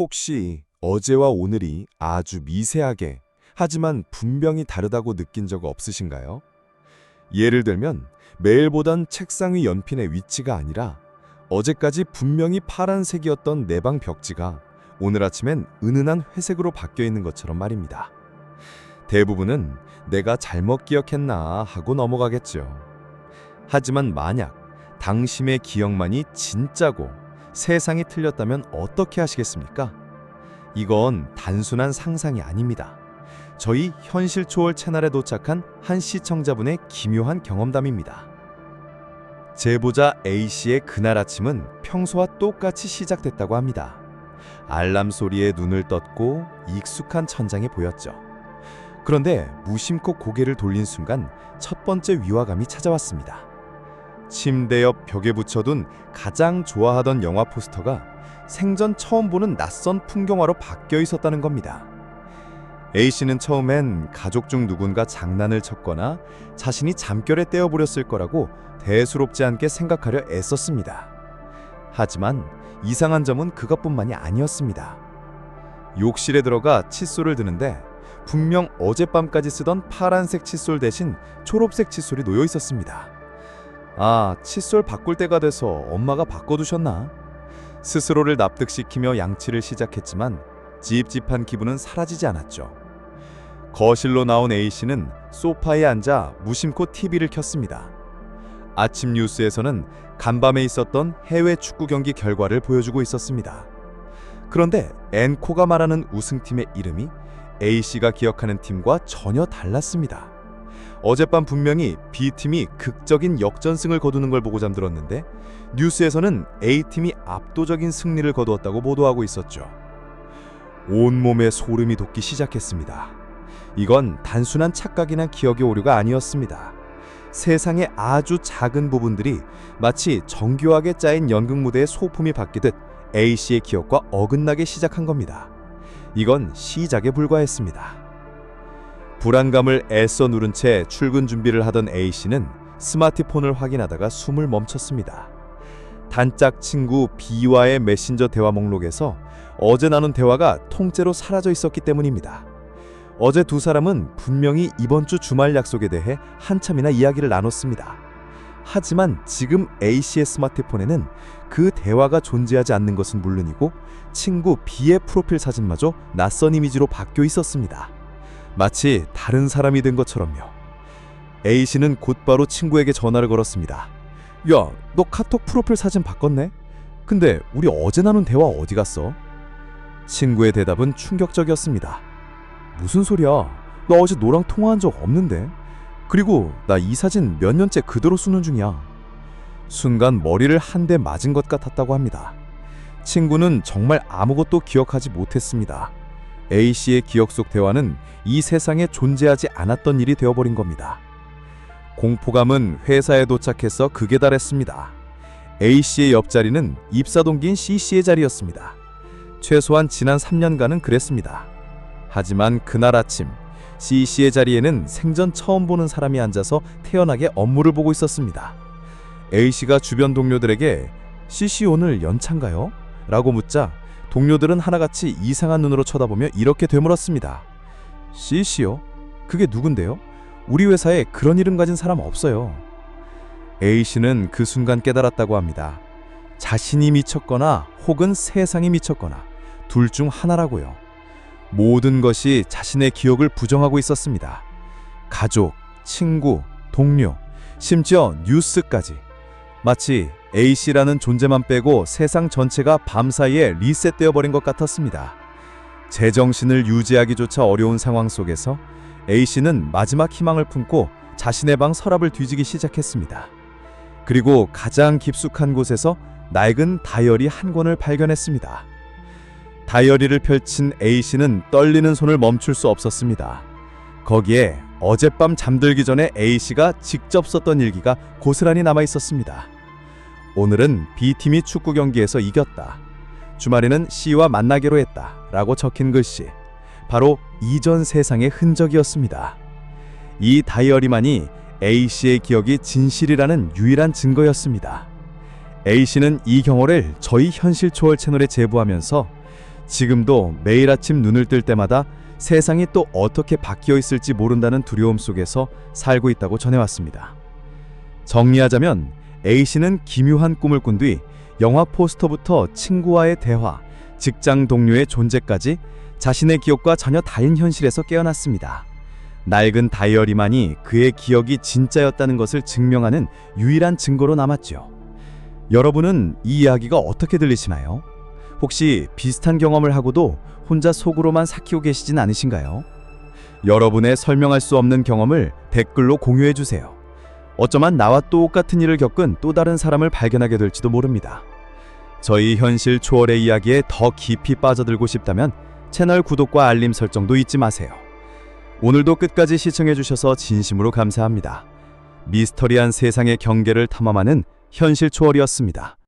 혹시 어제와 오늘이 아주 미세하게 하지만 분명히 다르다고 느낀 적 없으신가요? 예를 들면 매일 보던 책상 위 연필의 위치가 아니라 어제까지 분명히 파란색이었던 내 방 벽지가 오늘 아침엔 은은한 회색으로 바뀌어 있는 것처럼 말입니다. 대부분은 내가 잘못 기억했나 하고 넘어가겠죠. 하지만 만약 당신의 기억만이 진짜고 세상이 틀렸다면 어떻게 하시겠습니까? 이건 단순한 상상이 아닙니다. 저희 현실 초월 채널에 도착한 한 시청자분의 기묘한 경험담입니다. 제보자 A씨의 그날 아침은 평소와 똑같이 시작됐다고 합니다. 알람 소리에 눈을 떴고 익숙한 천장이 보였죠. 그런데 무심코 고개를 돌린 순간 첫 번째 위화감이 찾아왔습니다. 침대 옆 벽에 붙여둔 가장 좋아하던 영화 포스터가 생전 처음 보는 낯선 풍경화로 바뀌어 있었다는 겁니다. A씨는 처음엔 가족 중 누군가 장난을 쳤거나 자신이 잠결에 떼어버렸을 거라고 대수롭지 않게 생각하려 애썼습니다. 하지만 이상한 점은 그것뿐만이 아니었습니다. 욕실에 들어가 칫솔을 드는데 분명 어젯밤까지 쓰던 파란색 칫솔 대신 초록색 칫솔이 놓여 있었습니다. 아, 칫솔 바꿀 때가 돼서 엄마가 바꿔두셨나? 스스로를 납득시키며 양치를 시작했지만 찝찝한 기분은 사라지지 않았죠. 거실로 나온 A씨는 소파에 앉아 무심코 TV를 켰습니다. 아침 뉴스에서는 간밤에 있었던 해외 축구 경기 결과를 보여주고 있었습니다. 그런데 앵커가 말하는 우승팀의 이름이 A씨가 기억하는 팀과 전혀 달랐습니다. 어젯밤 분명히 B팀이 극적인 역전승을 거두는 걸 보고 잠들었는데 뉴스에서는 A팀이 압도적인 승리를 거두었다고 보도하고 있었죠. 온몸에 소름이 돋기 시작했습니다. 이건 단순한 착각이나 기억의 오류가 아니었습니다. 세상의 아주 작은 부분들이 마치 정교하게 짜인 연극무대의 소품이 바뀌듯 A씨의 기억과 어긋나게 시작한 겁니다. 이건 시작에 불과했습니다. 불안감을 애써 누른 채 출근 준비를 하던 A씨는 스마트폰을 확인하다가 숨을 멈췄습니다. 단짝 친구 B와의 메신저 대화 목록에서 어제 나눈 대화가 통째로 사라져 있었기 때문입니다. 어제 두 사람은 분명히 이번 주 주말 약속에 대해 한참이나 이야기를 나눴습니다. 하지만 지금 A씨의 스마트폰에는 그 대화가 존재하지 않는 것은 물론이고 친구 B의 프로필 사진마저 낯선 이미지로 바뀌어 있었습니다. 마치 다른 사람이 된 것처럼요. A씨는 곧바로 친구에게 전화를 걸었습니다. 야, 너 카톡 프로필 사진 바꿨네? 근데 우리 어제 나눈 대화 어디 갔어? 친구의 대답은 충격적이었습니다. 무슨 소리야? 나 어제 너랑 통화한 적 없는데? 그리고 나 이 사진 몇 년째 그대로 쓰는 중이야. 순간 머리를 한 대 맞은 것 같았다고 합니다. 친구는 정말 아무것도 기억하지 못했습니다. A씨의 기억 속 대화는 이 세상에 존재하지 않았던 일이 되어버린 겁니다. 공포감은 회사에 도착해서 극에 달했습니다. A씨의 옆자리는 입사 동기인 C씨의 자리였습니다. 최소한 지난 3년간은 그랬습니다. 하지만 그날 아침 C씨의 자리에는 생전 처음 보는 사람이 앉아서 태연하게 업무를 보고 있었습니다. A씨가 주변 동료들에게 C씨 오늘 연차인가요? 라고 묻자 동료들은 하나같이 이상한 눈으로 쳐다보며 이렇게 되물었습니다. C씨요? 그게 누군데요? 우리 회사에 그런 이름 가진 사람 없어요. A씨는 그 순간 깨달았다고 합니다. 자신이 미쳤거나 혹은 세상이 미쳤거나 둘 중 하나라고요. 모든 것이 자신의 기억을 부정하고 있었습니다. 가족, 친구, 동료, 심지어 뉴스까지. 마치 A씨라는 존재만 빼고 세상 전체가 밤사이에 리셋되어 버린 것 같았습니다. 제정신을 유지하기조차 어려운 상황 속에서 A씨는 마지막 희망을 품고 자신의 방 서랍을 뒤지기 시작했습니다. 그리고 가장 깊숙한 곳에서 낡은 다이어리 한 권을 발견했습니다. 다이어리를 펼친 A씨는 떨리는 손을 멈출 수 없었습니다. 거기에 어젯밤 잠들기 전에 A씨가 직접 썼던 일기가 고스란히 남아 있었습니다. 오늘은 B팀이 축구 경기에서 이겼다. 주말에는 C와 만나기로 했다. 라고 적힌 글씨. 바로 이전 세상의 흔적이었습니다. 이 다이어리만이 A씨의 기억이 진실이라는 유일한 증거였습니다. A씨는 이 경호를 저희 현실 초월 채널에 제보하면서 지금도 매일 아침 눈을 뜰 때마다 세상이 또 어떻게 바뀌어 있을지 모른다는 두려움 속에서 살고 있다고 전해왔습니다. 정리하자면 A씨는 기묘한 꿈을 꾼 뒤 영화 포스터부터 친구와의 대화, 직장 동료의 존재까지 자신의 기억과 전혀 다른 현실에서 깨어났습니다. 낡은 다이어리만이 그의 기억이 진짜였다는 것을 증명하는 유일한 증거로 남았죠. 여러분은 이 이야기가 어떻게 들리시나요? 혹시 비슷한 경험을 하고도 혼자 속으로만 삭히고 계시진 않으신가요? 여러분의 설명할 수 없는 경험을 댓글로 공유해 주세요. 어쩌면 나와 똑같은 일을 겪은 또 다른 사람을 발견하게 될지도 모릅니다. 저희 현실 초월의 이야기에 더 깊이 빠져들고 싶다면 채널 구독과 알림 설정도 잊지 마세요. 오늘도 끝까지 시청해 주셔서 진심으로 감사합니다. 미스터리한 세상의 경계를 탐험하는 현실 초월이었습니다.